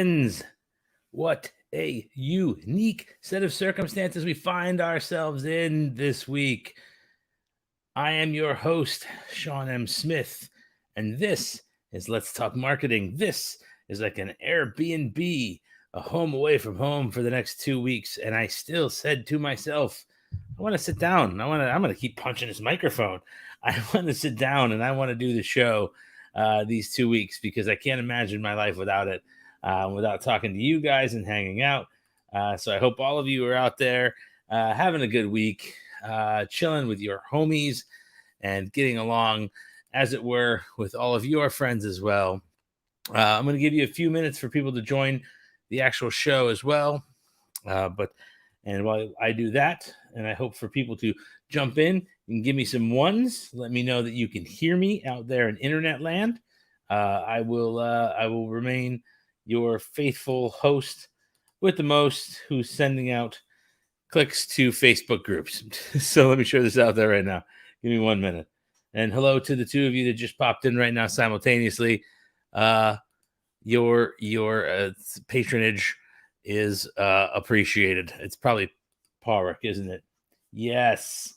friends. What a unique set of circumstances we find ourselves in this week. I am your host, Sean M. Smith, and this is Let's Talk Marketing. This is like an Airbnb, a home away from home for the next 2 weeks. And I still said to myself, I want to sit down. I'm going to keep punching this microphone. I want to sit down and I want to do the show these 2 weeks because I can't imagine my life without it, without talking to you guys and hanging out. So I hope all of you are out there having a good week, chilling with your homies and getting along, as it were, with all of your friends as well. I'm going to give you a few minutes for people to join the actual show as well. And while I do that, and I hope for people to jump in and give me some ones, let me know that you can hear me out there in internet land. I will remain your faithful host with the most, who's sending out clicks to Facebook groups. So let me share this out there right now. Give me 1 minute. And hello to the two of you that just popped in right now simultaneously. Your patronage is appreciated. It's probably Parwick, isn't it? Yes.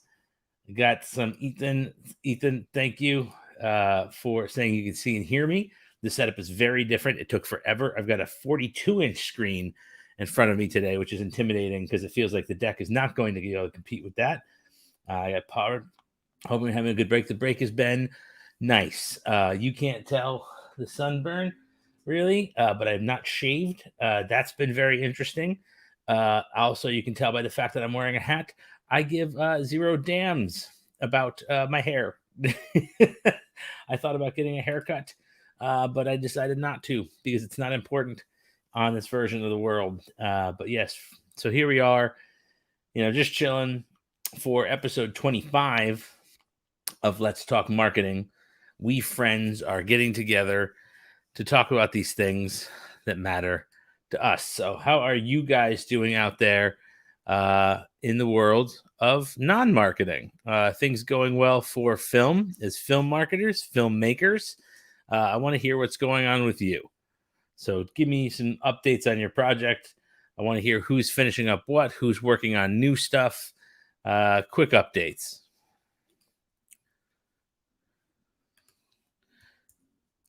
Got some Ethan. Ethan, thank you for saying you can see and hear me. The setup is very different. It took forever. I've got a 42-inch screen in front of me today, which is intimidating because it feels like the deck is not going to be able to compete with that. I got powered. Hoping we're having a good break. The break has been nice. You can't tell the sunburn, really, but I've not shaved. That's been very interesting. Also, you can tell by the fact that I'm wearing a hat, I give zero damns about my hair. I thought about getting a haircut, but I decided not to because it's not important on this version of the world. But yes, so here we are, just chilling for episode 25 of Let's Talk Marketing. We friends are getting together to talk about these things that matter to us. So how are you guys doing out there in the world of non-marketing? Things going well for film, as film marketers, filmmakers? I want to hear what's going on with you. So give me some updates on your project. I want to hear who's finishing up what, who's working on new stuff. Quick updates.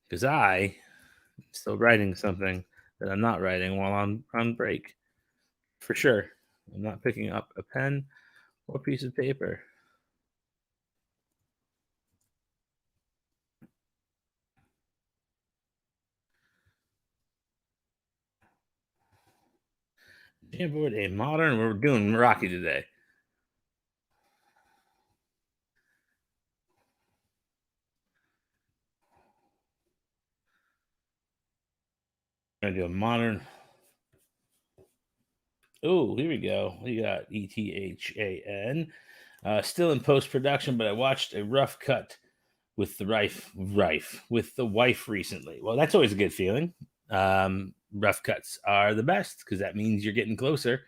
Because I'm still writing something that I'm not writing while I'm on break. For sure. I'm not picking up a pen or piece of paper. Jamboard, a modern. We're doing Rocky today. I'm going to do a modern. Oh, here we go. We got ETHAN. Still in post-production, but I watched a rough cut with the with the wife recently. Well, that's always a good feeling. Rough cuts are the best because that means you're getting closer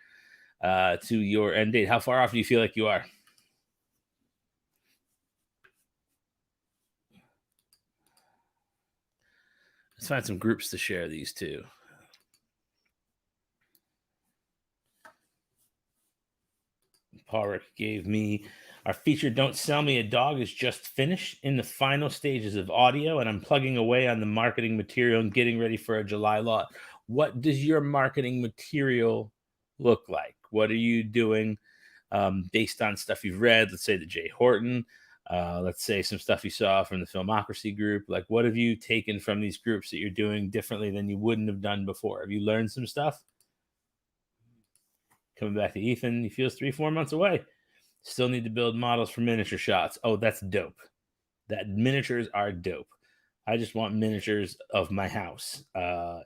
to your end date. How far off do you feel like you are? Let's find some groups to share these to. Parwick gave me our feature Don't Sell Me a Dog is just finished in the final stages of audio, and I'm plugging away on the marketing material and getting ready for a July launch. What does your marketing material look like? What are you doing based on stuff you've read? Let's say the Jay Horton. Let's say some stuff you saw from the Filmocracy group. Like, what have you taken from these groups that you're doing differently than you wouldn't have done before? Have you learned some stuff? Coming back to Ethan, he feels 3-4 months away. Still need to build models for miniature shots. Oh, that's dope. That miniatures are dope. I just want miniatures of my house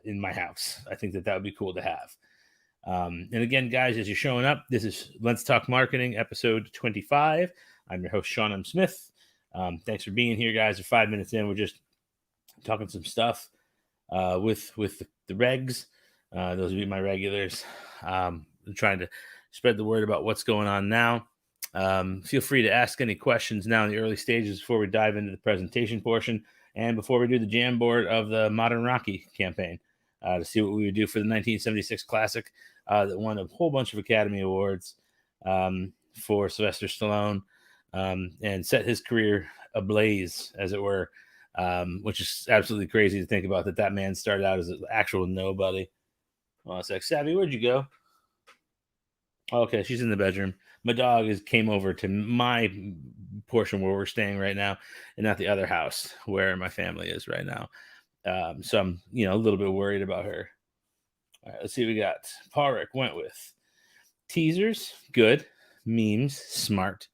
in my house. I think that would be cool to have. And again, guys, as you're showing up, this is Let's Talk Marketing, episode 25. I'm your host, Sean M. Smith. Thanks for being here, guys. We're 5 minutes in. We're just talking some stuff with the regs. Those would be my regulars. I'm trying to spread the word about what's going on now. Feel free to ask any questions now in the early stages before we dive into the presentation portion and before we do the Jamboard of the Modern Rocky campaign. to see what we would do for the 1976 classic that won a whole bunch of Academy Awards for Sylvester Stallone, and set his career ablaze, as it were, which is absolutely crazy to think about that man started out as an actual nobody. Hold on a sec. Savvy, where'd you go? Okay, she's in the bedroom. My dog came over to my portion where we're staying right now, and not the other house where my family is right now. So I'm, a little bit worried about her. All right, let's see what we got. Parik went with teasers, good. Memes, smart.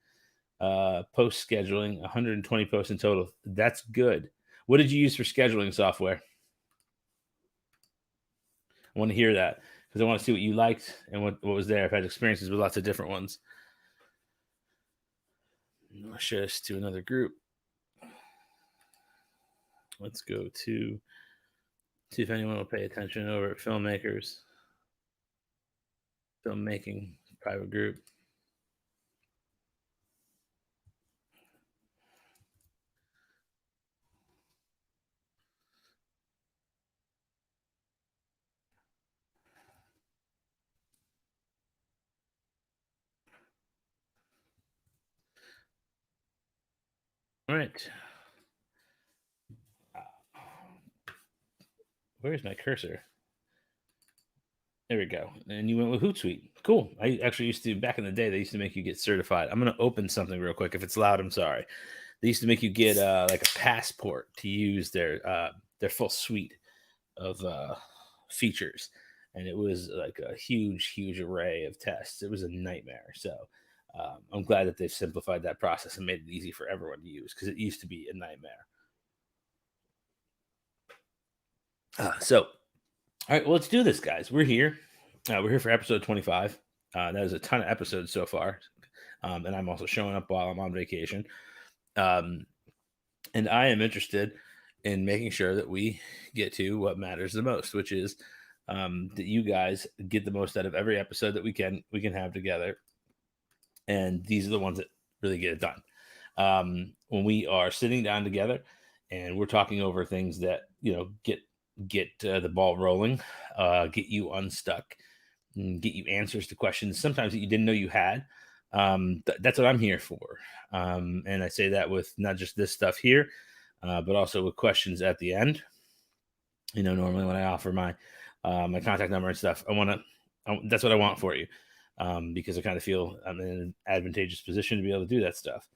Post scheduling, 120 posts in total. That's good. What did you use for scheduling software? I want to hear that because I want to see what you liked and what was there. I've had experiences with lots of different ones. I'll share this to another group. Let's go to see if anyone will pay attention over at filmmakers. Filmmaking private group. All right. Where's my cursor? There we go. And you went with Hootsuite. Cool. I actually used to, back in the day, they used to make you get certified. I'm going to open something real quick. If it's loud, I'm sorry. They used to make you get like a passport to use their full suite of features. And it was like a huge array of tests. It was a nightmare. So I'm glad that they've simplified that process and made it easy for everyone to use because it used to be a nightmare. So, all right, well, let's do this, guys. We're here. We're here for episode 25. That is a ton of episodes so far. And I'm also showing up while I'm on vacation. And I am interested in making sure that we get to what matters the most, which is that you guys get the most out of every episode that we can have together. And these are the ones that really get it done. When we are sitting down together and we're talking over things that get the ball rolling, get you unstuck, and get you answers to questions sometimes that you didn't know you had. That's what I'm here for. And I say that with not just this stuff here, but also with questions at the end. Normally when I offer my contact number and stuff, that's what I want for you, because I kind of feel I'm in an advantageous position to be able to do that stuff.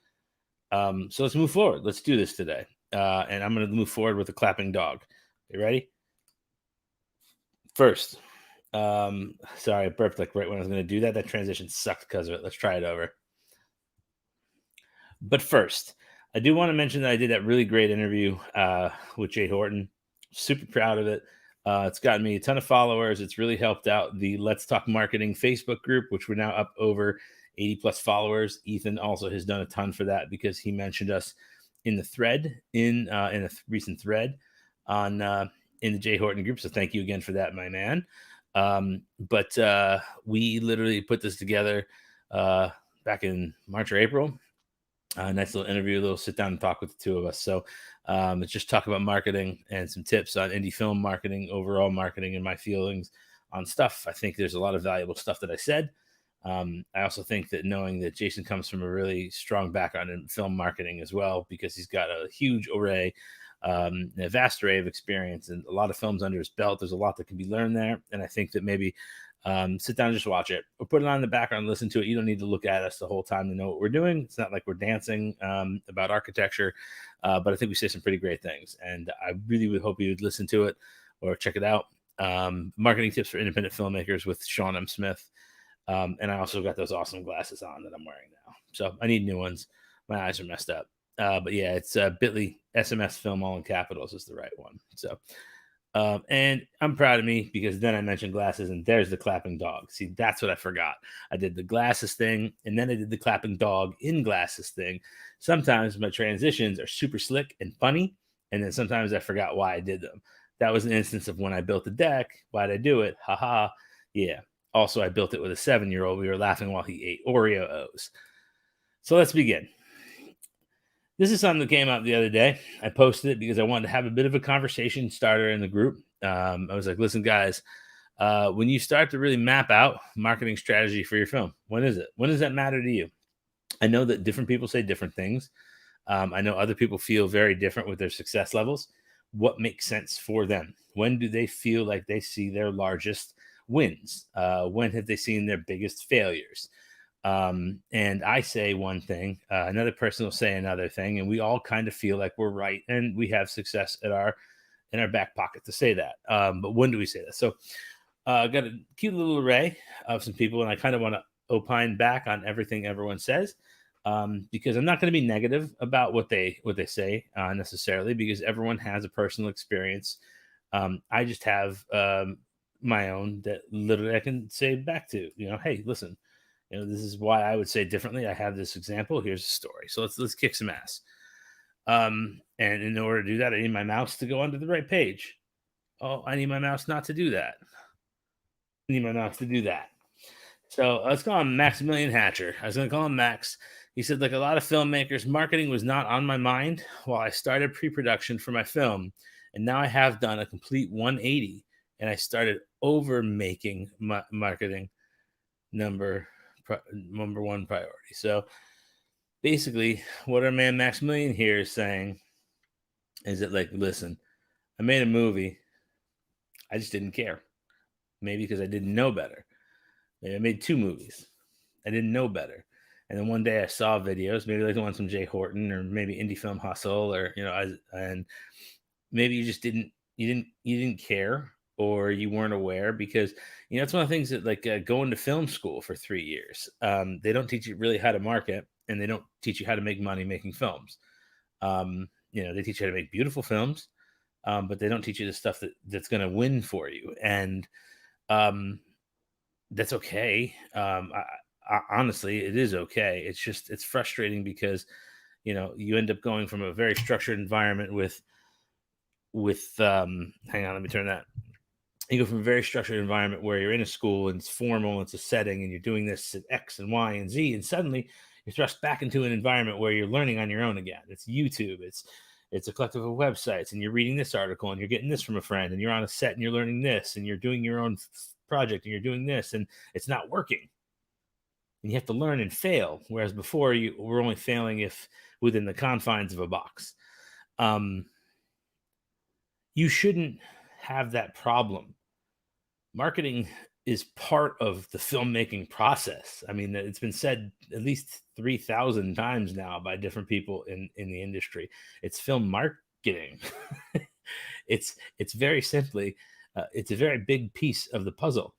So let's move forward. Let's do this today. And I'm going to move forward with a clapping dog. You ready? First, sorry, I burped like right when I was going to do that. That transition sucked because of it. Let's try it over. But first, I do want to mention that I did that really great interview with Jay Horton. Super proud of it. It's gotten me a ton of followers. It's really helped out the Let's Talk Marketing Facebook group, which we're now up over 80 plus followers. Ethan also has done a ton for that because he mentioned us in the thread, in a recent thread on in the Jay Horton group. So thank you again for that, my man. But we literally put this together back in March or April. Nice little interview, a little sit down and talk with the two of us. So it's just talk about marketing and some tips on indie film marketing, overall marketing, and my feelings on stuff. I think there's a lot of valuable stuff that I said. I also think that knowing that Jason comes from a really strong background in film marketing as well, because he's got a huge array, a vast array of experience and a lot of films under his belt. There's a lot that can be learned there. And I think that maybe sit down and just watch it or put it on in the background, listen to it. You don't need to look at us the whole time to know what we're doing. It's not like we're dancing about architecture, but I think we say some pretty great things. And I really would hope you would listen to it or check it out. Marketing tips for independent filmmakers with Sean M. Smith. And I also got those awesome glasses on that I'm wearing now. So I need new ones. My eyes are messed up. But yeah, it's bit.ly SMS film all in capitals is the right one. So, and I'm proud of me because then I mentioned glasses and there's the clapping dog. See, that's what I forgot. I did the glasses thing and then I did the clapping dog in glasses thing. Sometimes my transitions are super slick and funny. And then sometimes I forgot why I did them. That was an instance of when I built the deck. Why'd I do it? Haha. Yeah. Also, I built it with a 7-year-old. We were laughing while he ate Oreos. So let's begin. This is something that came out the other day. I posted it because I wanted to have a bit of a conversation starter in the group. I was like, listen, guys, when you start to really map out marketing strategy for your film, when is it? When does that matter to you? I know that different people say different things. I know other people feel very different with their success levels. What makes sense for them? When do they feel like they see their largest wins? When have they seen their biggest failures? And I say one thing, another person will say another thing, and we all kind of feel like we're right and we have success at our in our back pocket to say that. But when do we say that? So I got a cute little array of some people, and I kind of want to opine back on everything everyone says, because I'm not going to be negative about what they say necessarily, because everyone has a personal experience. I just have my own that literally I can say back to. Hey, listen, this is why I would say differently. I have this example. Here's a story. So let's kick some ass. And in order to do that, I need my mouse to go onto the right page. Oh, I need my mouse not to do that. I need my mouse to do that. So let's call him Maximilian Hatcher. I was going to call him Max. He said, like a lot of filmmakers, marketing was not on my mind while I started pre-production for my film, and now I have done a complete 180, and I started over making marketing number one priority. So basically, what our man Maximilian here is saying is that, like, listen, I made a movie. I just didn't care. Maybe because I didn't know better. Maybe I made two movies. I didn't know better. And then one day I saw videos, maybe like the ones from Jay Horton or maybe Indie Film Hustle, or and maybe you didn't care, or you weren't aware, because it's one of the things that, like, going to film school for 3 years, they don't teach you really how to market, and they don't teach you how to make money making films. They teach you how to make beautiful films, but they don't teach you the stuff that's going to win for you, and um, that's okay. Honestly, it is okay. It's frustrating because you end up going from a very structured environment with hang on, let me turn that. You go from a very structured environment where you're in a school and it's formal, it's a setting, and you're doing this at X and Y and Z, and suddenly you're thrust back into an environment where you're learning on your own again. It's YouTube, it's a collective of websites, and you're reading this article, and you're getting this from a friend, and you're on a set, and you're learning this, and you're doing your own project, and you're doing this, and it's not working. And you have to learn and fail, whereas before you were only failing if within the confines of a box. Um, you shouldn't have that problem. Marketing is part of the filmmaking process. I mean, it's been said at least 3,000 times now by different people in the industry. It's film marketing. It's very simply, it's a very big piece of the puzzle.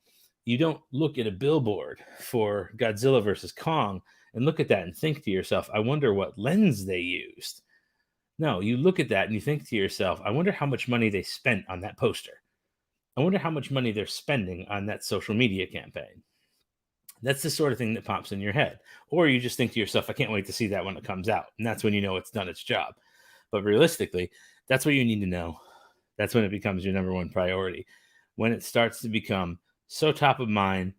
You don't look at a billboard for Godzilla versus Kong and look at that and think to yourself, I wonder what lens they used. No, you look at that and you think to yourself, I wonder how much money they spent on that poster. I wonder how much money they're spending on that social media campaign. That's the sort of thing that pops in your head. Or you just think to yourself, I can't wait to see that when it comes out. And that's when you know it's done its job. But realistically, that's what you need to know. That's when it becomes your number one priority. When it starts to become so top of mind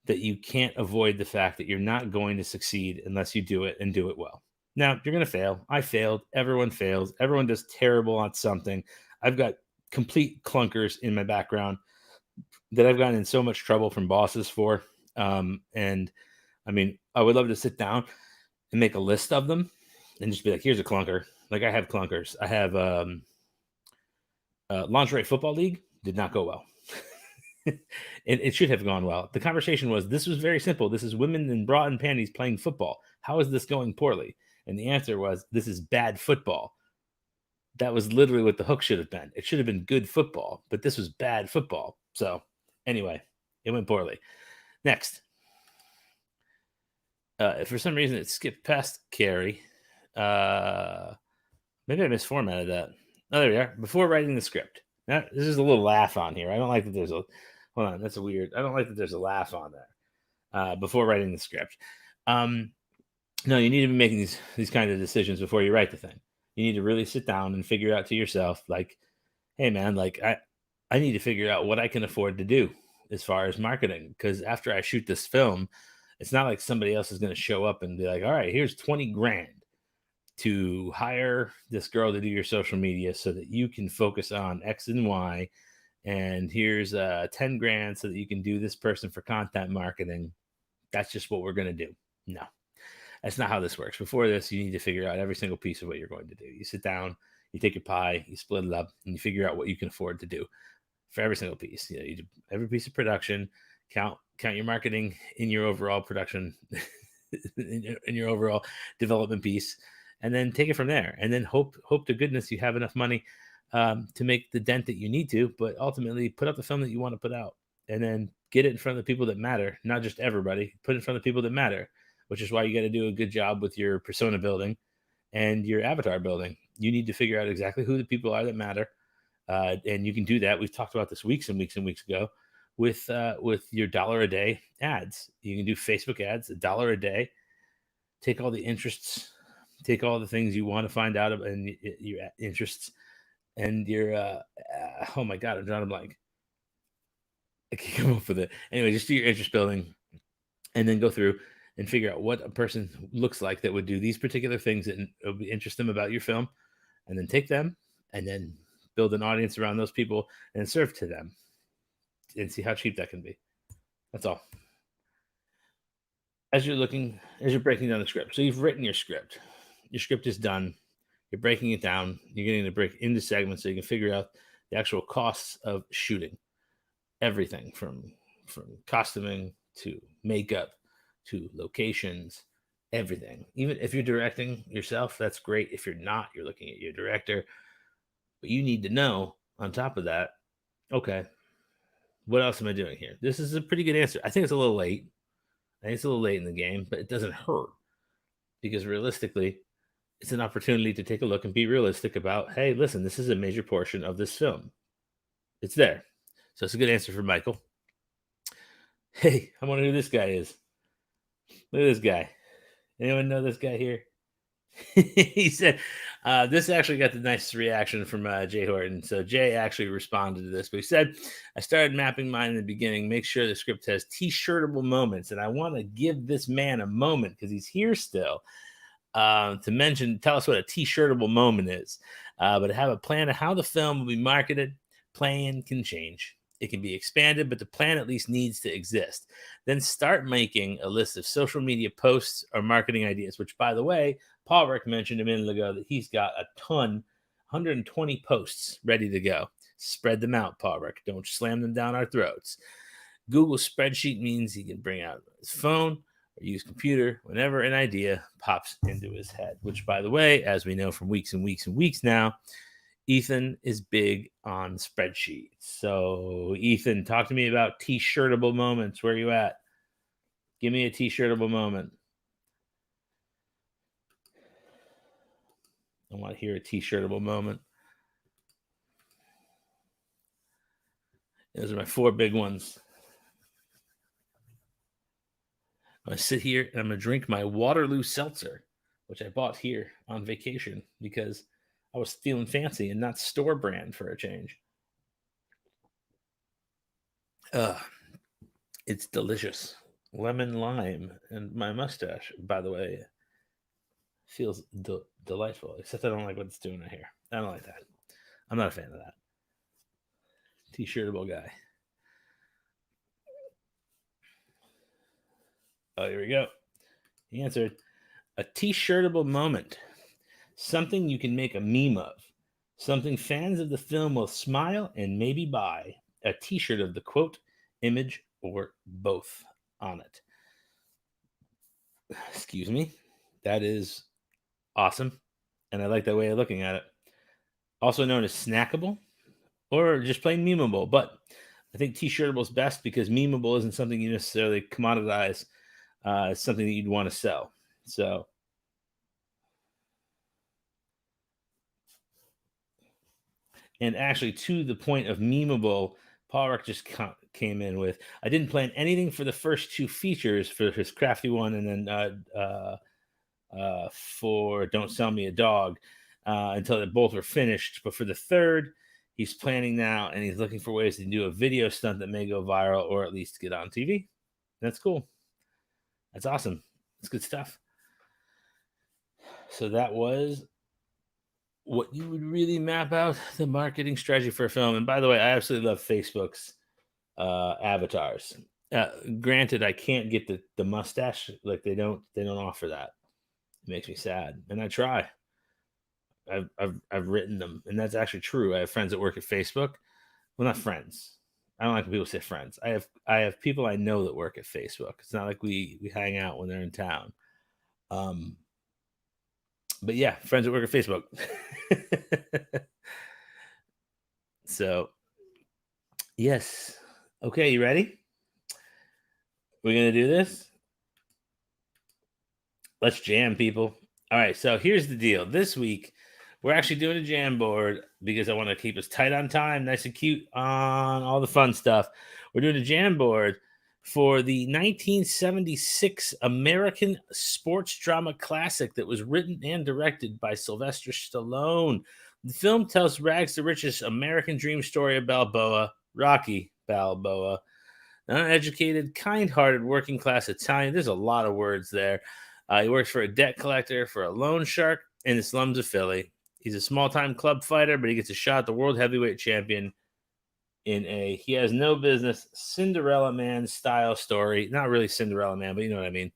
that you can't avoid the fact that you're not going to succeed unless you do it and do it well. Now, you're going to fail. I failed. Everyone fails. Everyone does terrible on something. I've got complete clunkers in my background that I've gotten in so much trouble from bosses for. And I mean, I would love to sit down and make a list of them and just be like, here's a clunker. Like, I have clunkers. I have lingerie football league did not go well. It should have gone well. The conversation was, this was very simple. This is women in bra and panties playing football. How is this going poorly? And the answer was, this is bad football. That was literally what the hook should have been. It should have been good football, but this was bad football. So anyway, it went poorly. Next. If for some reason it skipped past Carrie, maybe I misformatted that. Oh, there we are. Before writing the script. Now, this is a little laugh on here. I don't like that there's a, hold on, that's a weird, I don't like that there's a laugh on there. Before writing the script. No, you need to be making these kind of decisions before you write the thing. You need to really sit down and figure out to yourself, like, hey man, like I need to figure out what I can afford to do as far as marketing. Because after I shoot this film, it's not like somebody else is going to show up and be like, all right, here's 20 grand. to hire this girl to do your social media so that you can focus on X and Y. And here's 10 grand so that you can do this person for content marketing. That's just what we're going to do. No, that's not how this works. Before this, you need to figure out every single piece of what you're going to do. You sit down, you take your pie, you split it up, and you figure out what you can afford to do for every single piece. You do every piece of production, count your marketing in your overall production, in your overall development piece, and then take it from there. And then hope to goodness you have enough money to make the dent that you need to, but ultimately put out the film that you want to put out, and then get it in front of the people that matter, not just everybody. Put it in front of the people that matter, which is why you got to do a good job with your persona building and your avatar building. You need to figure out exactly who the people are that matter, and you can do that. We've talked about this weeks and weeks and weeks ago with your dollar a day ads. You can do Facebook ads, $1 a day. Take all the interests, take all the things you want to find out about, and your interests, and your oh my god, I'm drawing a blank. I can't come up with it. Anyway, just do your interest building, and then go through and figure out what a person looks like that would do these particular things that would interest them about your film, and then take them and then build an audience around those people and serve to them, and see how cheap that can be. That's all. As you're breaking down the script. So you've written your script. Your script is done. You're breaking it down. You're getting to break into segments so you can figure out the actual costs of shooting. Everything from costuming to makeup to locations, everything. Even if you're directing yourself, that's great. If you're not, you're looking at your director. But you need to know on top of that, okay, what else am I doing here? This is a pretty good answer. I think it's a little late. I think it's a little late in the game, but it doesn't hurt, because realistically, it's an opportunity to take a look and be realistic about, hey, listen, this is a major portion of this film. It's there. So it's a good answer for Michael. Hey, I wonder who this guy is. Look at this guy. Anyone know this guy here? He said, this actually got the nice reaction from Jay Horton. So Jay actually responded to this, but he said, I started mapping mine in the beginning, make sure the script has t-shirtable moments. And I want to give this man a moment because he's here still to tell us what a t-shirtable moment is. But have a plan of how the film will be marketed. Plan can change. It can be expanded, but the plan at least needs to exist. Then start making a list of social media posts or marketing ideas, which, by the way, Paul Rick mentioned a minute ago that he's got a ton, 120 posts ready to go. Spread them out, Paul Rick. Don't slam them down our throats. Google spreadsheet means he can bring out his phone or use computer whenever an idea pops into his head, which, by the way, as we know from weeks and weeks and weeks now, Ethan is big on spreadsheets. So, Ethan, talk to me about t-shirtable moments. Where are you at? Give me a t-shirtable moment. I want to hear a t-shirtable moment. Those are my 4 big ones. I'm going to sit here and I'm going to drink my Waterloo Seltzer, which I bought here on vacation because I was feeling fancy and not store brand for a change. It's delicious. Lemon lime, and my mustache, by the way, feels delightful, except I don't like what it's doing right here. I don't like that. I'm not a fan of that. T-shirtable guy. Oh, here we go. He answered, a t-shirtable moment. Something you can make a meme of. Something fans of the film will smile and maybe buy. A t-shirt of the quote, image, or both on it. Excuse me. That is awesome. And I like that way of looking at it. Also known as snackable or just plain memeable. But I think t-shirtable is best because memeable isn't something you necessarily commoditize. It's something that you'd want to sell. So, and actually, to the point of memeable, Paul Ruck just came in with, I didn't plan anything for the first 2 features for his crafty one, and then for Don't Sell Me a Dog until they both were finished. But for the third, he's planning now, and he's looking for ways to do a video stunt that may go viral or at least get on TV. That's cool. That's awesome. That's good stuff. So that was what you would really map out the marketing strategy for a film. And by the way, I absolutely love Facebook's avatars. Granted, I can't get the mustache. Like they don't offer that. It makes me sad, and I try. I've written them, and that's actually true. I have friends that work at Facebook. Well, not friends. I don't like when people say friends. I have people I know that work at Facebook. It's not like we hang out when they're in town. Um, but yeah, friends that work at Facebook. So yes. Okay, you ready? We're gonna do this. Let's jam, people. All right, so here's the deal. This week, we're actually doing a jam board because I want to keep us tight on time, nice and cute on all the fun stuff. We're doing a jam board for the 1976 American sports drama classic that was written and directed by Sylvester Stallone. The film tells rags to riches American dream story of Balboa, Rocky Balboa, an uneducated, kind hearted, working class Italian. There's a lot of words there. He works for a debt collector, for a loan shark in the slums of Philly. He's a small time club fighter, but he gets a shot at the world heavyweight champion in a he has no business Cinderella Man style story. Not really Cinderella Man, but you know what I mean.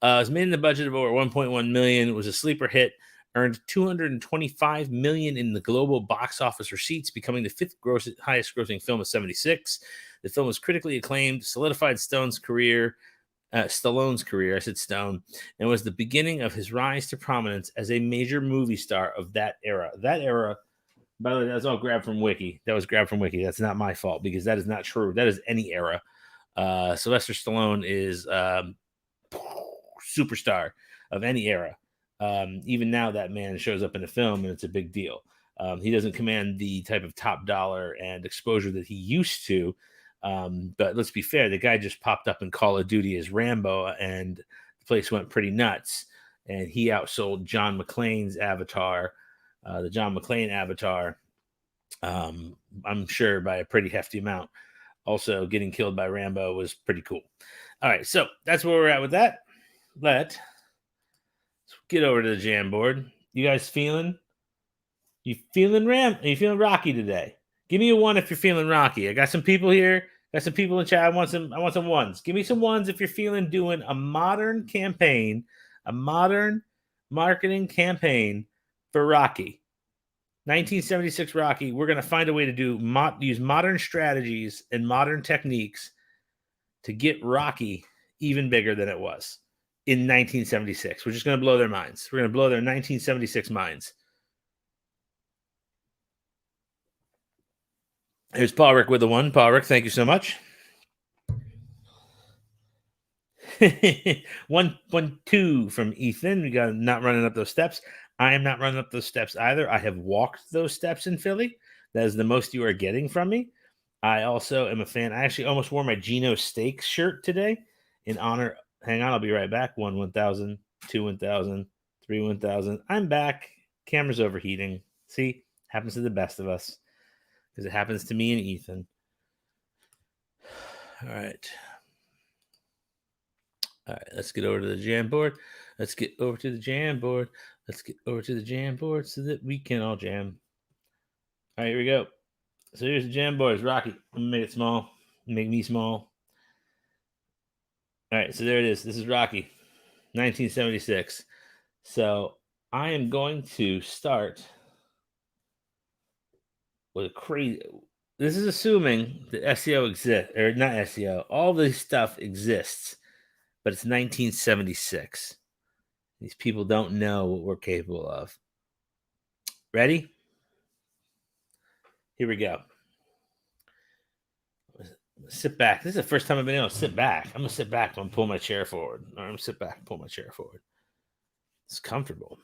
It was made in the budget of over 1.1 million. It was a sleeper hit. Earned 225 million in the global box office receipts, becoming the highest grossing film of 76. The film was critically acclaimed, solidified Stallone's career, I said Stone, and was the beginning of his rise to prominence as a major movie star of that era. That era, by the way, that's all grabbed from Wiki. That was grabbed from Wiki. That's not my fault because that is not true. That is any era. Sylvester Stallone is superstar of any era. Even now, that man shows up in a film and it's a big deal. He doesn't command the type of top dollar and exposure that he used to. But let's be fair, the guy just popped up in Call of Duty as Rambo, and the place went pretty nuts. And he outsold John McClane's avatar, the John McClane avatar, I'm sure by a pretty hefty amount. Also, getting killed by Rambo was pretty cool. All right, so that's where we're at with that. Let's get over to the jam board. You guys feeling? You feeling Are you feeling Rocky today? Give me a one if you're feeling Rocky. I got some people here. Got some people in chat. I want some ones. Give me some ones if you're feeling doing a modern campaign, a modern marketing campaign for Rocky. 1976 Rocky. We're gonna find a way to use modern strategies and modern techniques to get Rocky even bigger than it was in 1976. We're just gonna blow their minds. We're gonna blow their 1976 minds. Here's Paul Rick with the one. Paul Rick, thank you so much. 1-2 from Ethan. We got not running up those steps. I am not running up those steps either. I have walked those steps in Philly. That is the most you are getting from me. I also am a fan. I actually almost wore my Geno Steaks shirt today in honor. Hang on, I'll be right back. 1,000, 1,000, 1,000. I'm back. Camera's overheating. See, happens to the best of us because it happens to me and Ethan. All right. All right, let's get over to the jam board. Let's get over to the jam board. Let's get over to the jam board so that we can all jam. All right, here we go. So here's the jam board. It's Rocky. I'm gonna make it small. Make me small. All right, so there it is. This is Rocky, 1976. So I am going to start with a crazy. This is assuming that SEO exists, or not SEO. All this stuff exists, but it's 1976. These people don't know what we're capable of. Ready? Here we go. Sit back. This is the first time I've been able to sit back. I'm gonna sit back. I'm gonna pull my chair forward. All right, I'm gonna sit back and pull my chair forward. It's comfortable.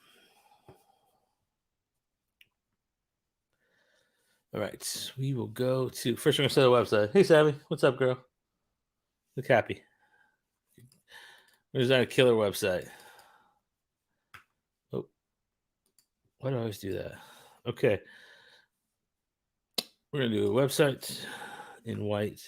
All right, we will go to first. We're gonna set a website. Hey, Savvy, what's up, girl? Look happy. Where's that killer website? Oh, why do I always do that? Okay, we're gonna do a website in white.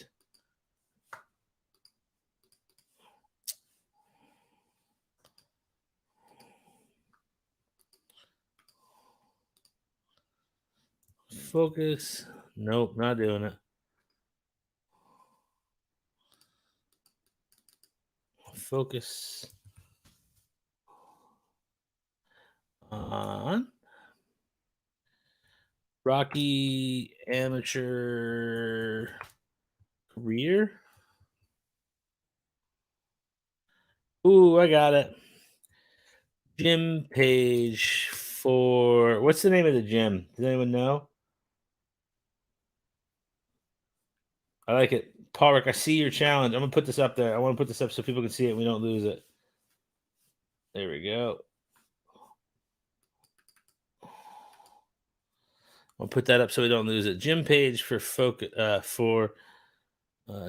Focus. Nope, not doing it. Focus on Rocky amateur career. Ooh, I got it. Gym page for what's the name of the gym? Does anyone know? I like it. Park, I see your challenge. I'm gonna put this up there. I want to put this up so people can see it and we don't lose it. There we go. I'll put that up so we don't lose it. Gym page for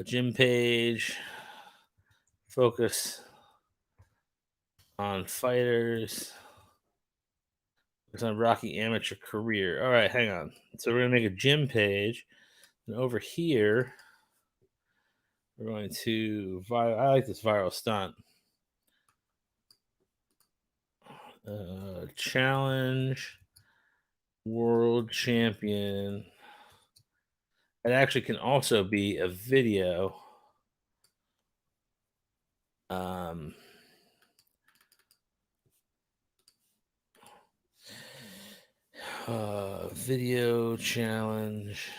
gym page. Focus on fighters. Focus on Rocky amateur career. All right, hang on. So we're gonna make a gym page, and over here we're going to. I like this viral stunt. Challenge world champion. It actually can also be a video. Um, video challenge.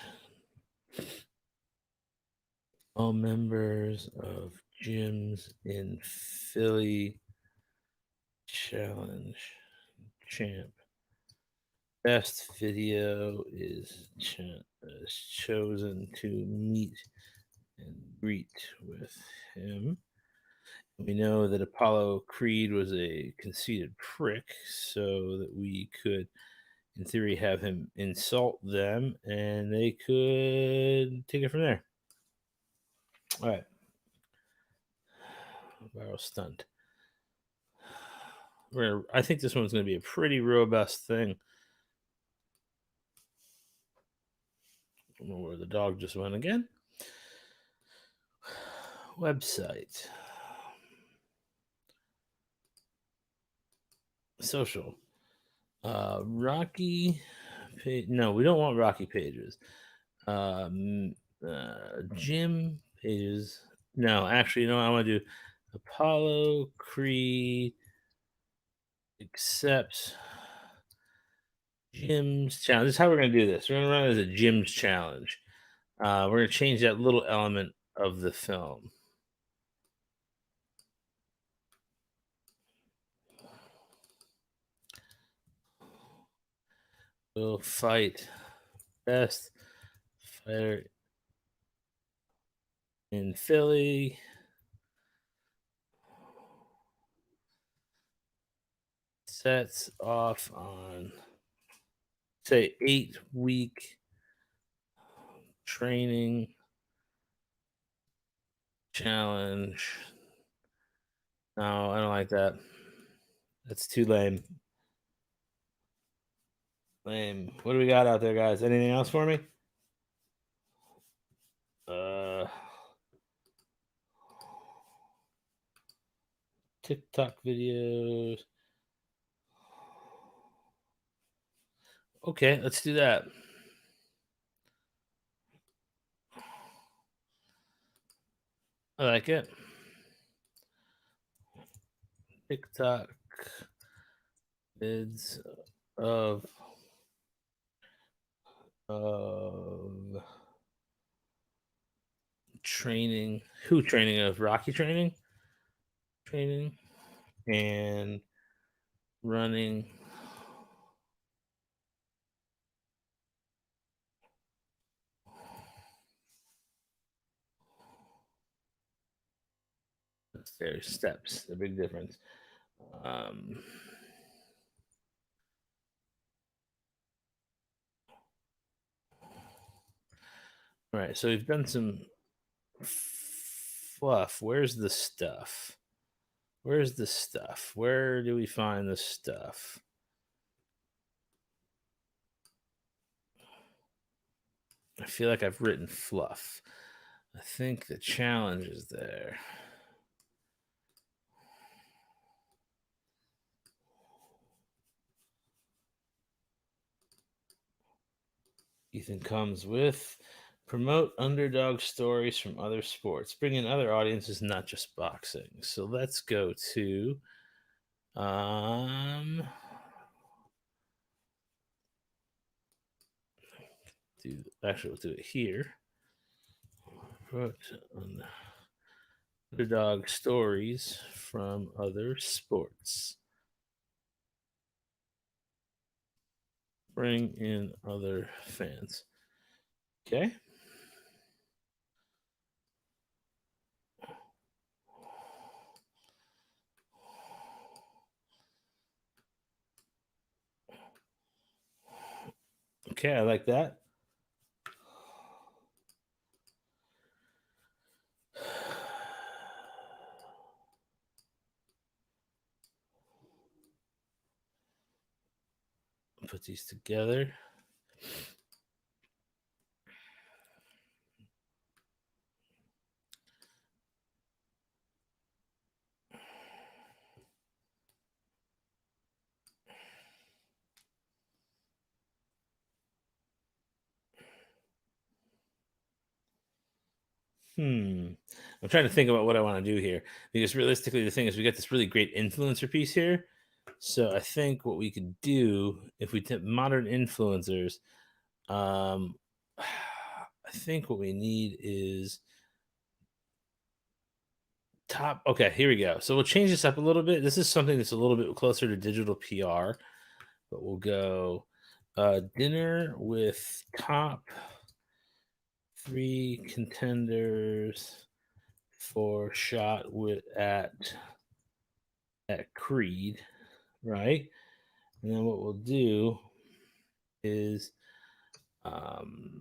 All members of gyms in Philly challenge champ. Best video is chosen to meet and greet with him. We know that Apollo Creed was a conceited prick, so that we could, in theory, have him insult them and they could take it from there. All right. Viral stunt. I think this one's going to be a pretty robust thing. I don't know where the dog just went again. Website. Social. Rocky page. No, we don't want Rocky pages. Gym pages. No, actually, you know what I want to do? Apollo Creed accepts gyms challenge. This is how we're going to do this. We're going to run it as a gyms challenge. We're going to change that little element of the film. Will fight best fighter in Philly. Sets off on, say, 8-week training challenge. No, I don't like that. That's too lame. Lame. What do we got out there, guys? Anything else for me? TikTok videos. Okay, let's do that. I like it. TikTok vids of training. Who training of Rocky training? Training and running. There's steps. The big difference. Um, all right, so we've done some fluff. Where's the stuff? Where's the stuff? Where do we find the stuff? I feel like I've written fluff. I think the challenge is there. Ethan comes with promote underdog stories from other sports, bring in other audiences, not just boxing. So let's go to actually we'll do it here. Put on underdog stories from other sports. Bring in other fans. Okay. Okay, I like that. Put these together. I'm trying to think about what I want to do here because realistically, the thing is, we got this really great influencer piece here. So I think what we could do if we take modern influencers, I think what we need is top. Okay, here we go. So we'll change this up a little bit. This is something that's a little bit closer to digital PR, but we'll go dinner with top three contenders for shot with at Creed, right? And then what we'll do is um,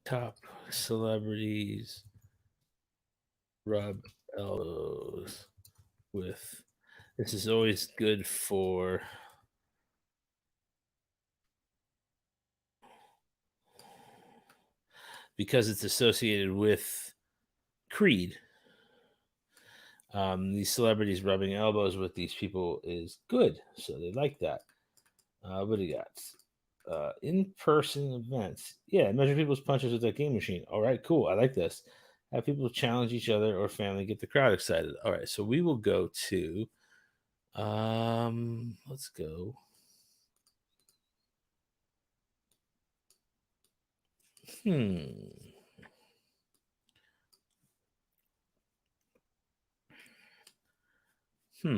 top celebrities rub elbows with. This is always good for because it's associated with Creed. These celebrities rubbing elbows with these people is good, so they like that. What do you got? In-person events. Yeah, measure people's punches with that game machine. All right, cool. I like this. Have people challenge each other or family, get the crowd excited. All right, so we will go to let's go. Hmm.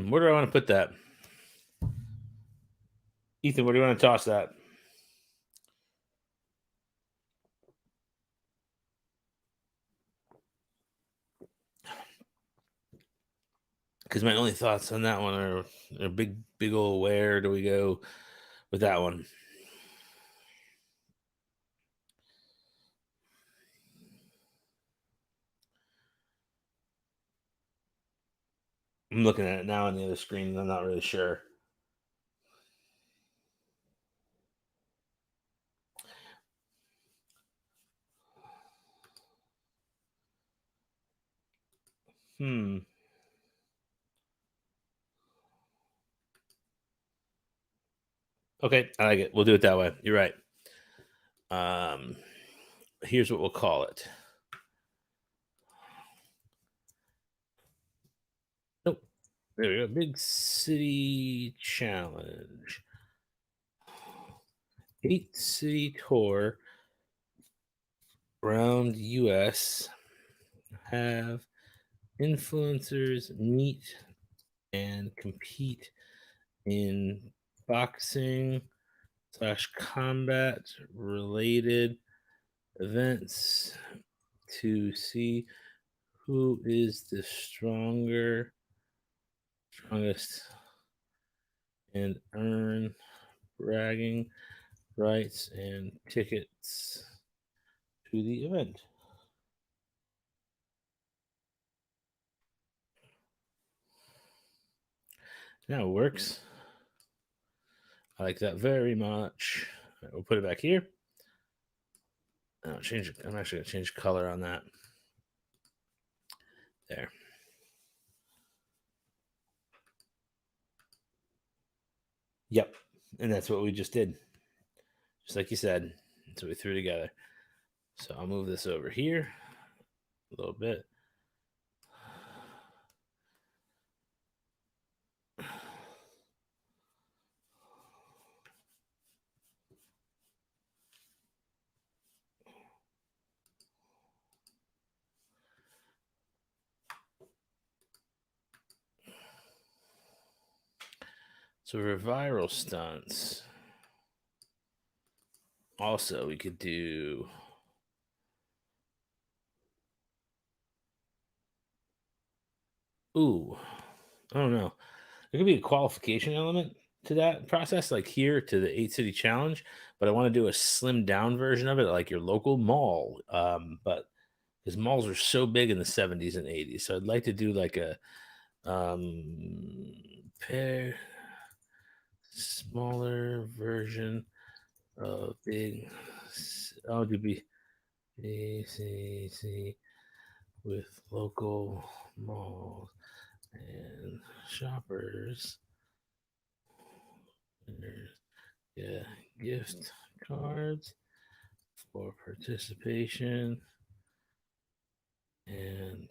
Where do I want to put that? Ethan, where do you want to toss that? Because my only thoughts on that one are big old where do we go with that one? I'm looking at it now on the other screen and I'm not really sure. Hmm. Okay, I like it. We'll do it that way. You're right. Um, here's what we'll call it. Nope. There we go. Big city challenge. 8 city tour around US. Have influencers meet and compete in boxing slash combat related events to see who is the strongest and earn bragging rights and tickets to the event. Now it works. I like that very much. Right, we'll put it back here. I'll change it. I'm actually gonna change color on that. There. Yep. And that's what we just did. Just like you said. That's what we threw together. So I'll move this over here a little bit. So for viral stunts, also we could do. Ooh, I don't know. There could be a qualification element to that process, like here to the 8 city challenge. But I want to do a slimmed down version of it, like your local mall. But because malls were so big in the 70s and 80s, so I'd like to do like a pair smaller version of big LGB BCC with local malls and shoppers. Yeah, gift cards for participation and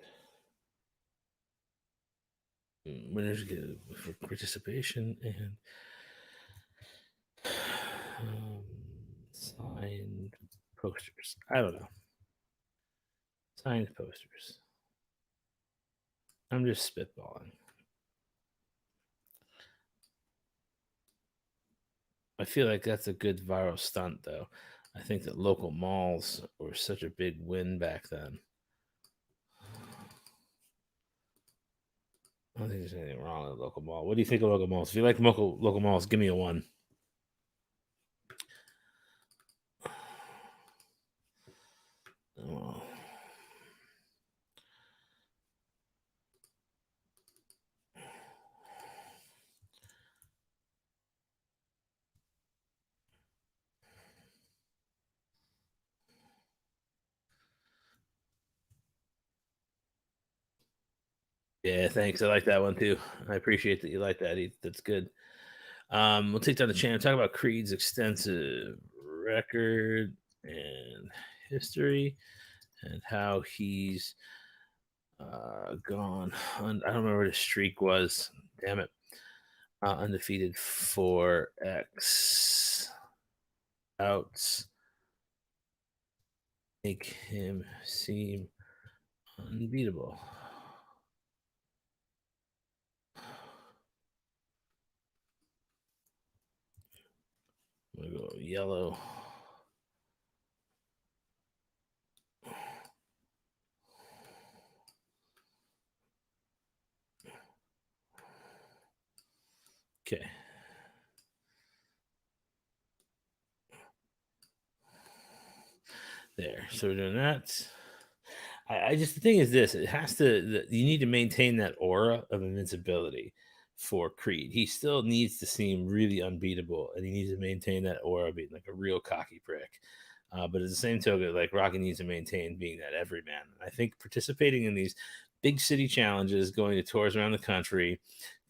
winners get for participation and um, signed posters. I don't know. Signed posters. I'm just spitballing. I feel like that's a good viral stunt, though. I think that local malls were such a big win back then. I don't think there's anything wrong with a local mall. What do you think of local malls? If you like local malls, give me a one. Oh. Yeah, thanks. I like that one too. I appreciate that you like that. That's good. We'll take down the channel. Talk about Creed's extensive record and history and how he's gone. I don't remember what his streak was. Damn it. Undefeated 4x outs. Make him seem unbeatable. I'm gonna go yellow. Okay. There. So we're doing that. I just the thing is this: it has to. You need to maintain that aura of invincibility for Creed. He still needs to seem really unbeatable, and he needs to maintain that aura of being like a real cocky prick. But at the same token, like Rocky needs to maintain being that everyman. I think participating in these big city challenges, going to tours around the country,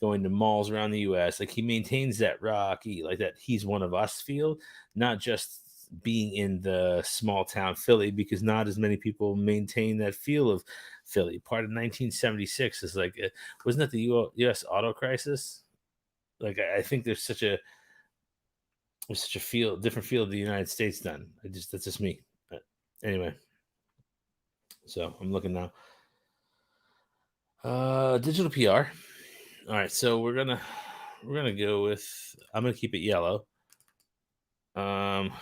going to malls around the U.S., like he maintains that Rocky, like that he's one of us feel, not just being in the small town Philly, because not as many people maintain that feel of Philly. Part of 1976 is like, wasn't that the U.S. auto crisis? Like, I think there's such a different feel of the United States then. That's just me. But anyway, so I'm looking now. Digital PR. All right, so we're gonna go with. I'm gonna keep it yellow. Um,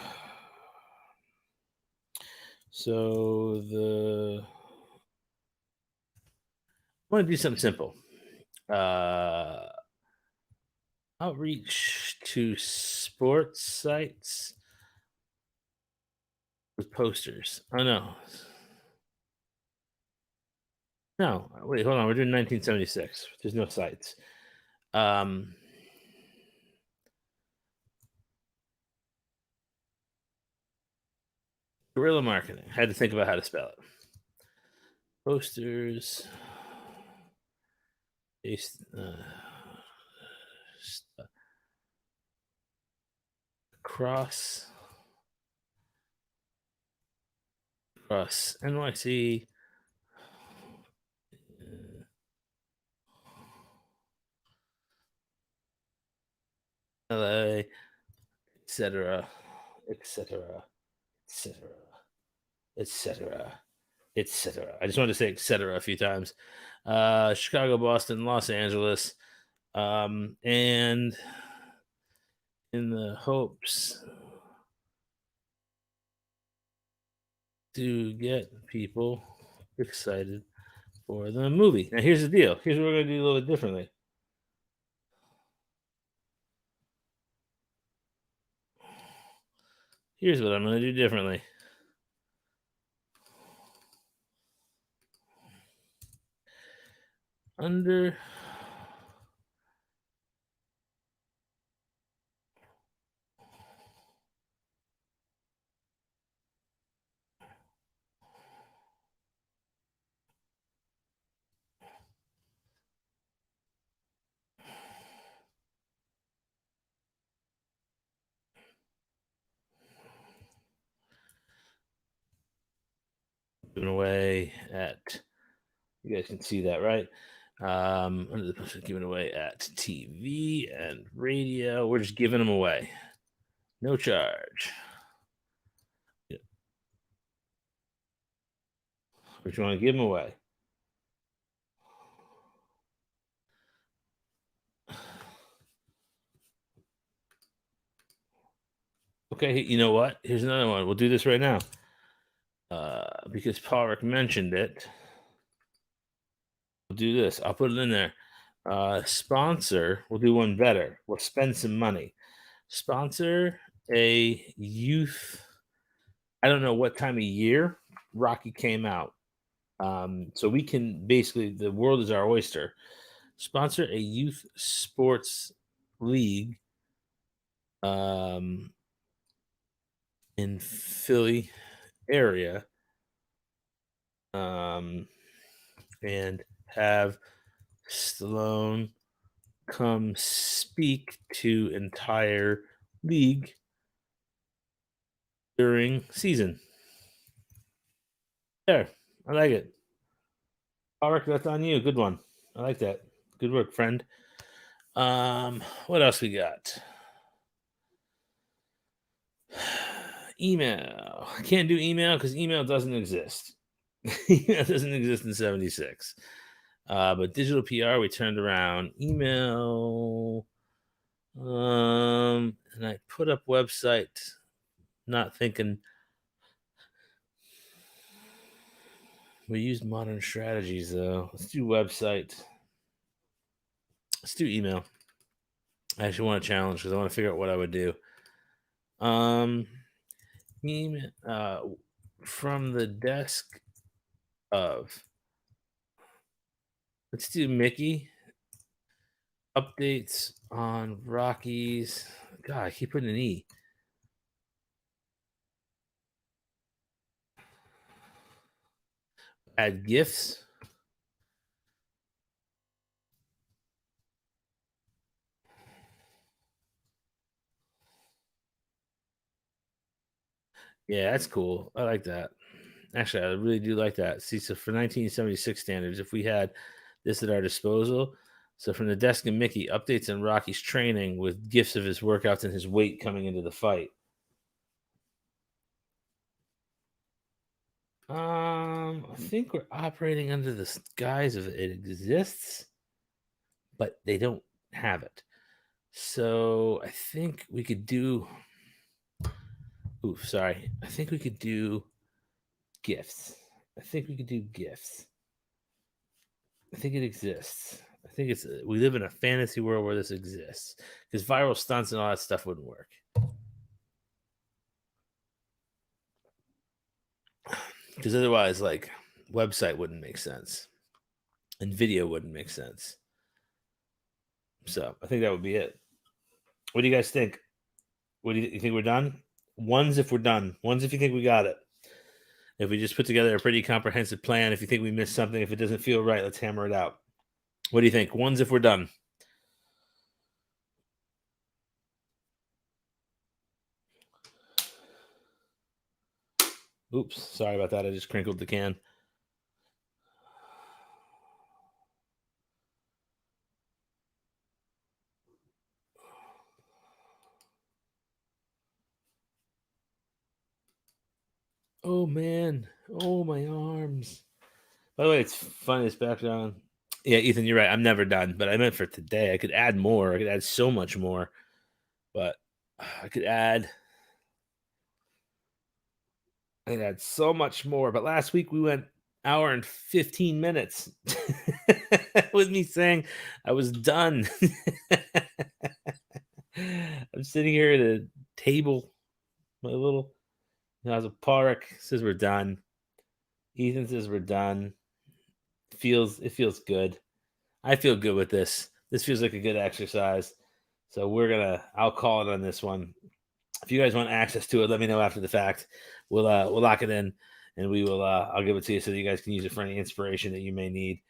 so I want to do something simple. Uh, Outreach to sports sites with posters. Oh no, no. Wait, hold on. We're doing 1976. There's no sites. Um, Guerrilla marketing. Had to think about how to spell it. Posters. Based, cross NYC, LA, etc., etc., etc., etc., etc. I just wanted to say etc. a few times. Chicago, Boston, Los Angeles, and in the hopes to get people excited for the movie. Now, here's the deal. Here's what we're going to do a little bit differently. Here's what I'm going to do differently. Under given away at, you guys can see that, right? Under the given away at TV and radio. We're just giving them away. No charge. Yeah. We just want to give them away. Okay, you know what? Here's another one. We'll do this right now. Because Paul mentioned it. We'll do this. I'll put it in there. Sponsor. We'll do one better. We'll spend some money. Sponsor a youth. I don't know what time of year Rocky came out. So we can basically, the world is our oyster. Sponsor a youth sports league in Philly area, and have Stallone come speak to entire league during season. There, I like it. Alric, that's on you. Good one. I like that. Good work, friend. What else we got? Email. I can't do email because email doesn't exist. Email doesn't exist in 76. But digital PR, we turned around. Email. And I put up website, not thinking we use modern strategies though. Let's do website. Let's do email. I actually want to challenge because I want to figure out what I would do. Email from the desk of. Let's do Mickey. Updates on Rockies. God, I keep putting an E. Add gifts. Yeah, that's cool. I like that. Actually, I really do like that. See, so for 1976 standards, if we had this at our disposal, so from the desk of Mickey, updates on Rocky's training with gifts of his workouts and his weight coming into the fight. I think we're operating under the guise of it exists, but they don't have it. So I think we could do. Oof, sorry. I think we could do gifts. I think we could do gifts. I think it exists. I think it's we live in a fantasy world where this exists because viral stunts and all that stuff wouldn't work. Because otherwise, like website wouldn't make sense, and video wouldn't make sense. So I think that would be it. What do you guys think? What do you think we're done? Ones if we're done. Ones if you think we got it. If we just put together a pretty comprehensive plan. If you think we missed something, if it doesn't feel right, let's hammer it out. What do you think? Ones if we're done. Oops, sorry about that. I just crinkled the can. Oh man. Oh my arms. By the way, it's funny this background. Yeah, Ethan, you're right. I'm never done, but I meant for today. I could add more. I could add so much more, but I could add so much more. But last week we went hour and 15 minutes with me saying I was done. I'm sitting here at a table, my little Naza Park says we're done. Ethan says we're done. It feels good. I feel good with this. This feels like a good exercise. So I'll call it on this one. If you guys want access to it, let me know after the fact. We'll lock it in and I'll give it to you so that you guys can use it for any inspiration that you may need.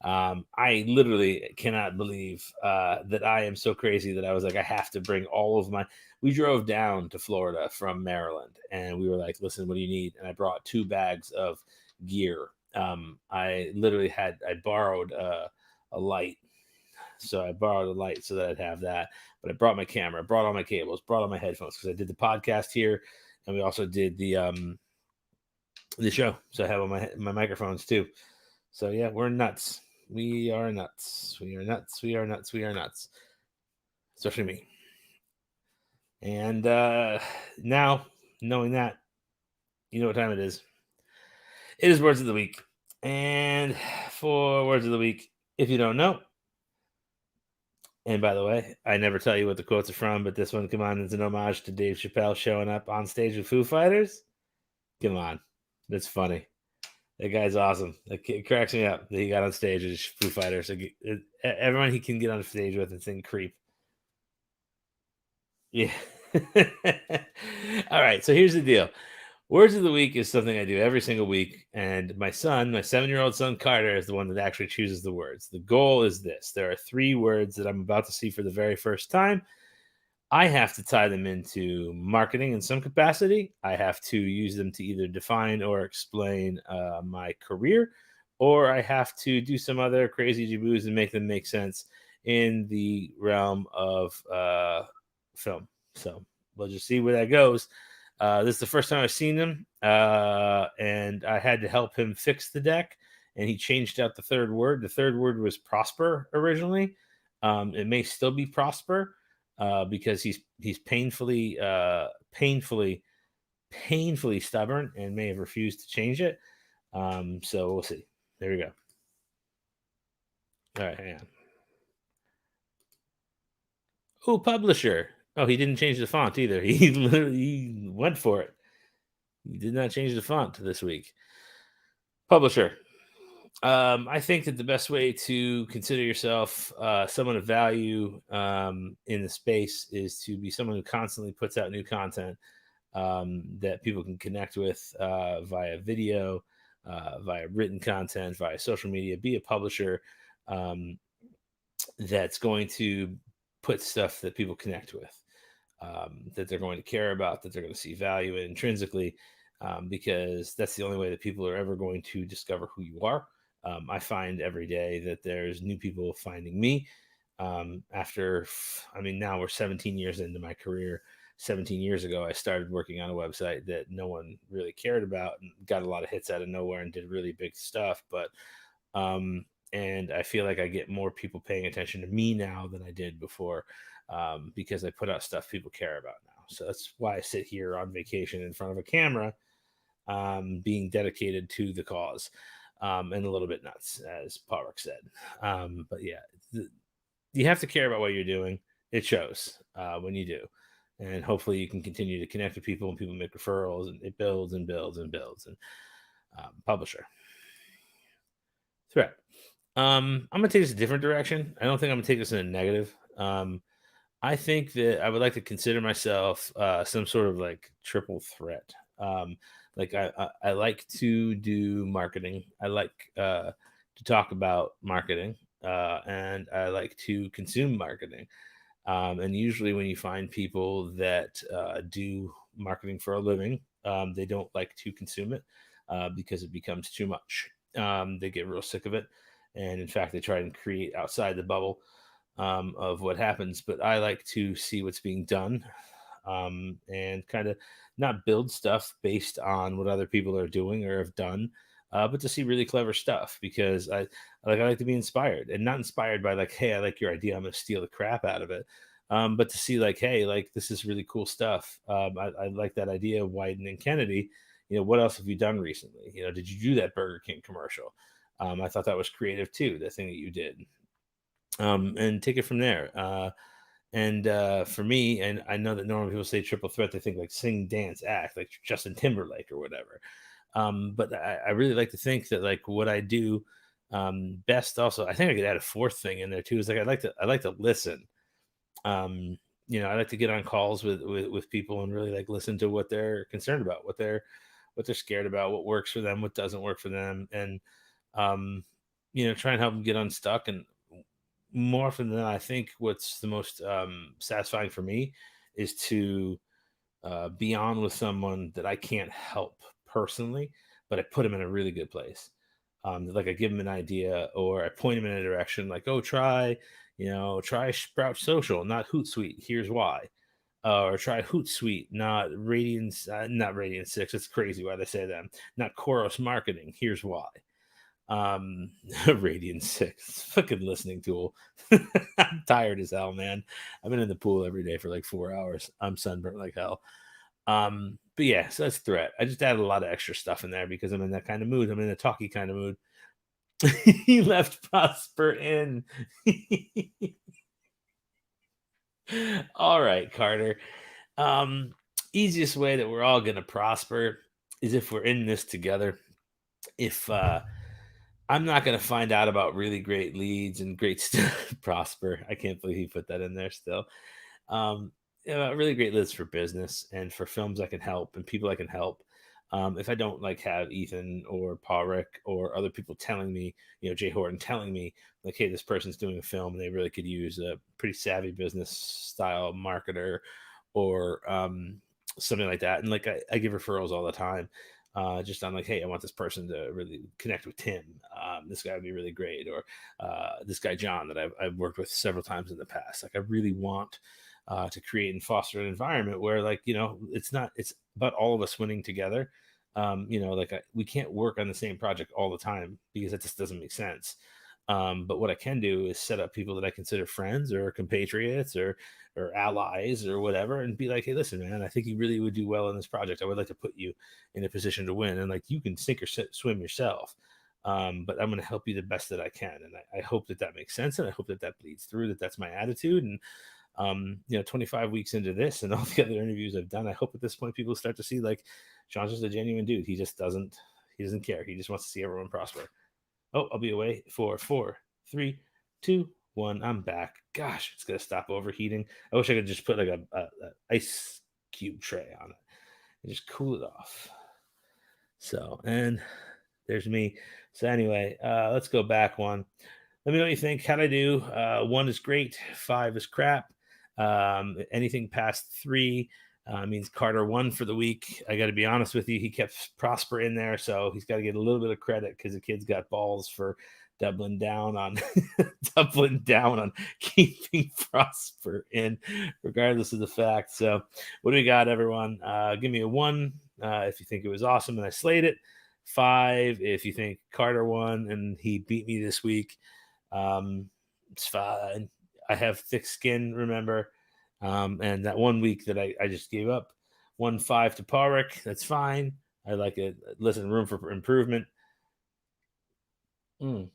I literally cannot believe that I am so crazy that I was like, I have to bring all of my. We drove down to Florida from Maryland, and we were like, "Listen, what do you need?" And I brought 2 bags of gear. I borrowed a light, so I borrowed a light so that I'd have that. But I brought my camera, I brought all my cables, brought all my headphones because I did the podcast here, and we also did the show, so I have all my microphones too. So yeah, we're nuts. We are nuts. We are nuts. We are nuts. We are nuts. Especially me. And now, knowing that, you know what time it is. It is words of the week. And for words of the week, if you don't know, and by the way, I never tell you what the quotes are from, but this one, come on, is an homage to Dave Chappelle showing up on stage with Foo Fighters. Come on. That's funny. That guy's awesome. It cracks me up that he got on stage with Foo Fighters. Everyone he can get on stage with and sing "Creep." Yeah. All right. So here's the deal. Words of the week is something I do every single week, and my 7-year-old son Carter, is the one that actually chooses the words. The goal is this: there are 3 words that I'm about to see for the very first time. I have to tie them into marketing in some capacity. I have to use them to either define or explain my career, or I have to do some other crazy jaboos and make them make sense in the realm of film. So we'll just see where that goes. This is the first time I've seen them, and I had to help him fix the deck, and he changed out the 3rd word. The 3rd word was prosper originally. It may still be prosper because he's painfully stubborn and may have refused to change it. So we'll see. There we go. All right, hang on. Oh, publisher. Oh, he didn't change the font either. He literally he went for it. He did not change the font this week. Publisher. I think that the best way to consider yourself someone of value in the space is to be someone who constantly puts out new content that people can connect with via video, via written content, via social media. Be a publisher um, that's going to put stuff that people connect with, that they're going to care about, that they're going to see value in intrinsically, because that's the only way that people are ever going to discover who you are. I find every day that there's new people finding me. Now we're 17 years into my career. 17 years ago, I started working on a website that no one really cared about and got a lot of hits out of nowhere and did really big stuff. And I feel like I get more people paying attention to me now than I did before, because I put out stuff people care about now. So that's why I sit here on vacation in front of a camera, being dedicated to the cause, and a little bit nuts, as Park said. But yeah, you have to care about what you're doing. It shows when you do. And hopefully you can continue to connect with people and people make referrals, and it builds and builds and builds. And publisher. Threat. I'm gonna take this a different direction. I don't think I'm gonna take this in a negative. I think that I would like to consider myself some sort of like triple threat. Like I like to do marketing. I like to talk about marketing, and I like to consume marketing. And usually, when you find people that do marketing for a living, they don't like to consume it because it becomes too much. They get real sick of it. And in fact, they try and create outside the bubble of what happens. But I like to see what's being done and kind of not build stuff based on what other people are doing or have done, but to see really clever stuff because I like to be inspired and not inspired by like, hey, I like your idea, I'm going to steal the crap out of it. But to see like, hey, like this is really cool stuff. I like that idea of Wyden and Kennedy. What else have you done recently? Did you do that Burger King commercial? I thought that was creative too, the thing that you did. And take it from there. And for me, and I know that normally people say triple threat, they think like sing, dance, act, like Justin Timberlake or whatever. But I really like to think that like what I do best. Also, I think I could add a fourth thing in there too. Is like I like to listen. Um, I like to get on calls with people and really like listen to what they're concerned about, what they're scared about, what works for them, what doesn't work for them, and um, try and help them get unstuck. And more often than not, I think what's the most satisfying for me is to be on with someone that I can't help personally, but I put them in a really good place. Like I give them an idea or I point them in a direction, like, oh, try Sprout Social, not Hootsuite. Here's why. Or try Hootsuite, not Radiant Six. It's crazy why they say that. Not Chorus Marketing. Here's why. Radiant Six, fucking listening tool. I'm tired as hell, man. I've been in the pool every day for like 4 hours. I'm sunburnt like hell. But yeah, so that's threat. I just added a lot of extra stuff in there because I'm in that kind of mood. I'm in a talky kind of mood. He left Prosper in. All right, Carter. Um, Easiest way that we're all gonna prosper is if we're in this together. If I'm not gonna find out about really great leads and great stuff, prosper. I can't believe he put that in there still. Um, really great lists for business and for films I can help and people I can help. If I don't like have Ethan or Paul Rick or other people telling me, Jay Horton telling me like, hey, this person's doing a film and they really could use a pretty savvy business style marketer or something like that. And like I give referrals all the time. Just on like, hey, I want this person to really connect with Tim. This guy would be really great, or this guy John that I've worked with several times in the past. Like I really want to create and foster an environment where like it's about all of us winning together. Like we can't work on the same project all the time because that just doesn't make sense. But what I can do is set up people that I consider friends or compatriots or allies or whatever, and be like, hey, listen, man, I think you really would do well in this project. I would like to put you in a position to win, and like you can sink or swim yourself. But I'm going to help you the best that I can, and I hope that that makes sense, and I hope that that bleeds through. That's my attitude, and 25 weeks into this and all the other interviews I've done, I hope at this point people start to see like John's just a genuine dude. He doesn't care. He just wants to see everyone prosper. Oh, I'll be away for 4, 3, 2, 1. I'm back. Gosh, it's gonna stop overheating. I wish I could just put like a ice cube tray on it and just cool it off. So, and there's me. So anyway, let's go back one. Let me know what you think. How'd I do? 1 is great. 5 is crap. Anything past 3 means Carter won for the week. I got to be honest with you. He kept Prosper in there, so he's got to get a little bit of credit because the kid's got balls for doubling down on doubling down on keeping Prosper in, regardless of the fact. So, what do we got, everyone? Give me a 1 if you think it was awesome and I slayed it. 5 if you think Carter won and he beat me this week. It's fine. I have thick skin, remember. And that 1 week that I just gave up, 1-5 to Parik. That's fine. I like it. Listen, room for improvement. Oh,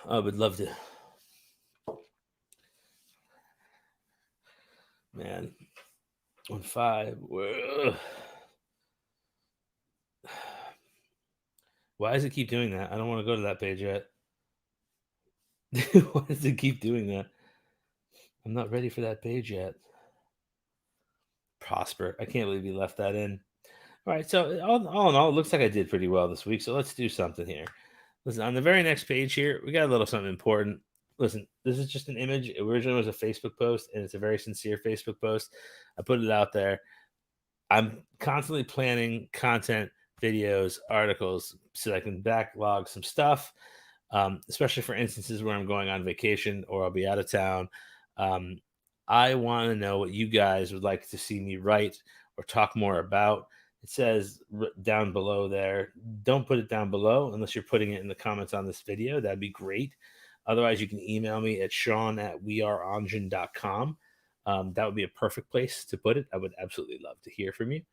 I would love to. Man, 1-5. Why does it keep doing that? I don't want to go to that page yet. Why does it keep doing that? I'm not ready for that page yet. Prosper. I can't believe you left that in. All right. So all in all, it looks like I did pretty well this week. So let's do something here. Listen, on the very next page here, we got a little something important. listen, this is just an image. It originally was a Facebook post, and it's a very sincere Facebook post. I put it out there. I'm constantly planning content, videos, articles, so I can backlog some stuff, especially for instances where I'm going on vacation or I'll be out of town. Um, I want to know what you guys would like to see me write or talk more about. It says down below there. Don't put it down below unless you're putting it in the comments on this video. That'd be great. Otherwise, you can email me at sean@weareongen.com. That would be a perfect place to put it. I would absolutely love to hear from you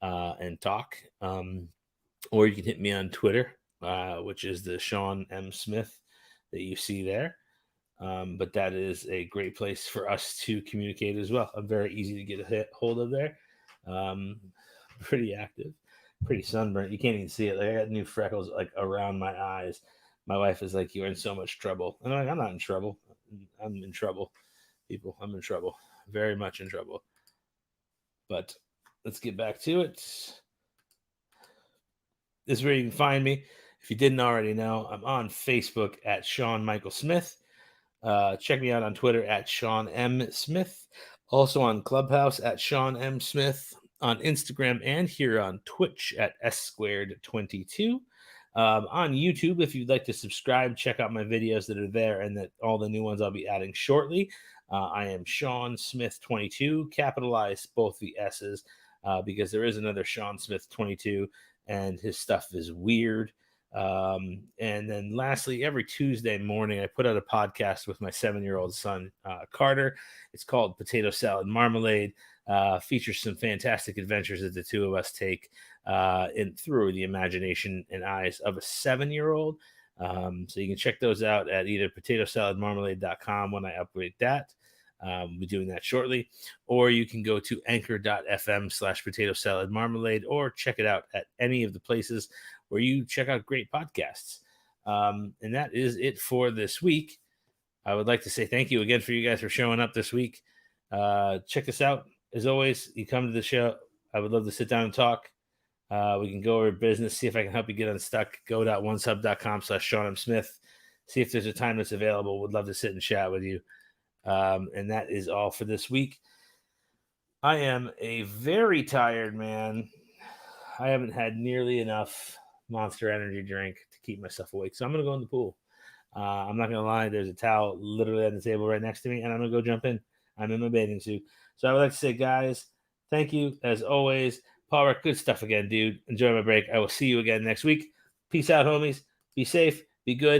and talk. Or you can hit me on Twitter, which is the Sean M. Smith that you see there. But that is a great place for us to communicate as well. I'm very easy to get a hold of there. Um, Pretty active, pretty sunburnt. You can't even see it. Like I got new freckles like around my eyes. My wife is like, "You're in so much trouble," and I'm like, "I'm not in trouble. I'm in trouble, people. I'm in trouble, very much in trouble." But let's get back to it. This is where you can find me. If you didn't already know, I'm on Facebook at Sean Michael Smith. Check me out on Twitter at Sean M. Smith. Also on Clubhouse at Sean M. Smith. On Instagram and here on Twitch at S2 on YouTube, if you'd like to subscribe, check out my videos that are there and that all the new ones I'll be adding shortly. I am Sean Smith 22, capitalize both the S's because there is another Sean Smith 22 and his stuff is weird. And then lastly, every Tuesday morning, I put out a podcast with my 7-year-old son, Carter. It's called Potato Salad Marmalade. Features some fantastic adventures that the two of us take through the imagination and eyes of a 7-year-old. So you can check those out at either potatosaladmarmalade.com when I upgrade that. We'll be doing that shortly. Or you can go to anchor.fm/potato salad marmalade or check it out at any of the places where you check out great podcasts. And that is it for this week. I would like to say thank you again for you guys for showing up this week. Check this out. As always, you come to the show. I would love to sit down and talk. We can go over business, see if I can help you get unstuck. Go.onesub.com/Sean M. Smith. See if there's a time that's available. Would love to sit and chat with you. And that is all for this week. I am a very tired man. I haven't had nearly enough Monster Energy drink to keep myself awake. So I'm going to go in the pool. I'm not going to lie. There's a towel literally on the table right next to me, and I'm going to go jump in. I'm in my bathing suit. So I would like to say, guys, thank you as always. Paul Rick, good stuff again, dude. Enjoy my break. I will see you again next week. Peace out, homies. Be safe. Be good.